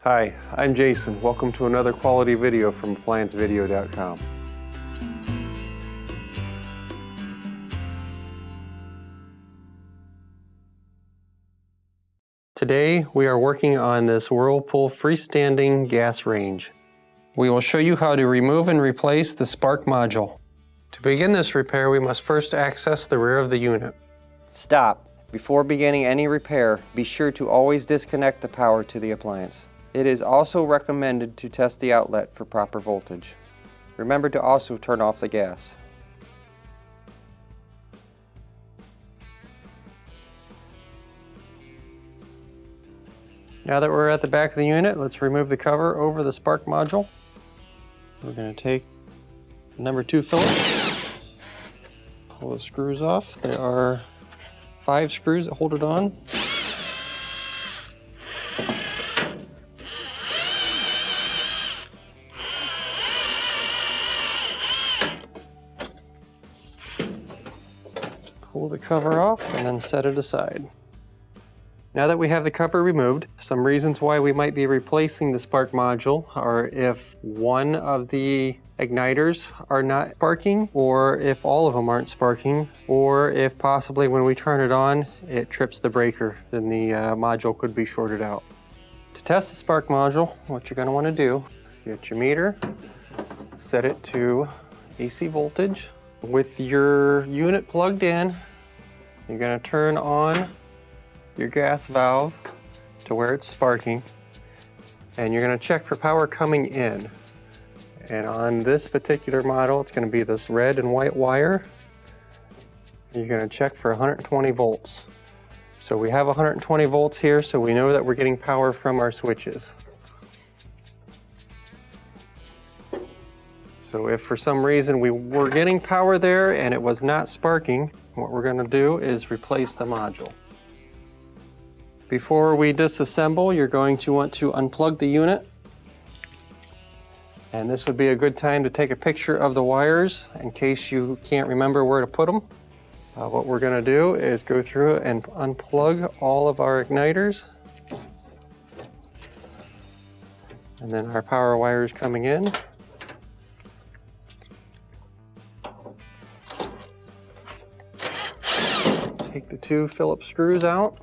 Hi, I'm Jason. Welcome to another quality video from ApplianceVideo.com. Today we are working on this Whirlpool freestanding gas range. We will show you how to remove and replace the spark module. To begin this repair, we must first access the rear of the unit. Stop. Before beginning any repair, be sure to always disconnect the power to the appliance. It is also recommended to test the outlet for proper voltage. Remember to also turn off the gas. Now that we're at the back of the unit, let's remove the cover over the spark module. We're going to take number 2 Phillips, pull the screws off. There are 5 screws that hold it on. Pull the cover off and then set it aside. Now that we have the cover removed, some reasons why we might be replacing the spark module are if one of the igniters are not sparking, or if all of them aren't sparking, or if possibly when we turn it on, it trips the breaker, then the module could be shorted out. To test the spark module, what you're going to want to do is get your meter, set it to AC voltage. With your unit plugged in, you're going to turn on your gas valve to where it's sparking, and you're going to check for power coming in. And on this particular model, it's going to be this red and white wire. You're going to check for 120 volts. So we have 120 volts here, so we know that we're getting power from our switches. So if for some reason we were getting power there and it was not sparking, what we're going to do is replace the module. Before we disassemble, you're going to want to unplug the unit. And this would be a good time to take a picture of the wires in case you can't remember where to put them. What we're going to do is go through and unplug all of our igniters. And then our power wires coming in. Take the 2 Phillips screws out.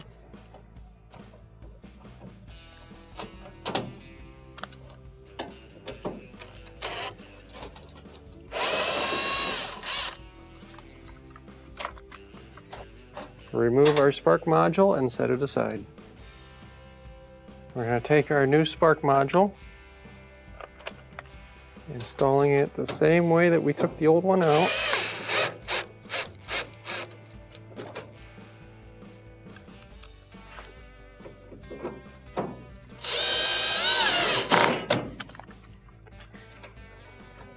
Remove our spark module and set it aside. We're going to take our new spark module, installing it the same way that we took the old one out.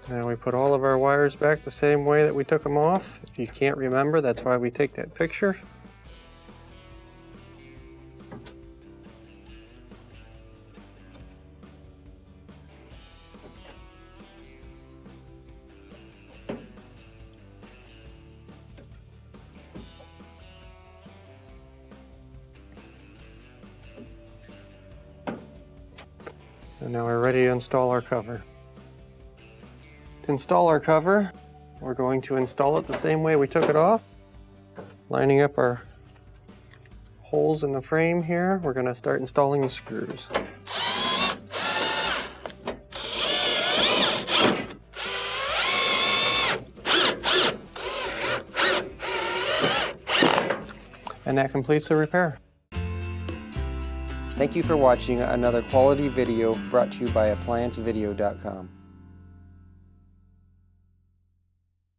Now we put all of our wires back the same way that we took them off. If you can't remember, that's why we take that picture. And now we're ready to install our cover. To install our cover, we're going to install it the same way we took it off. Lining up our holes in the frame here, we're going to start installing the screws. And that completes the repair. Thank you for watching another quality video brought to you by ApplianceVideo.com.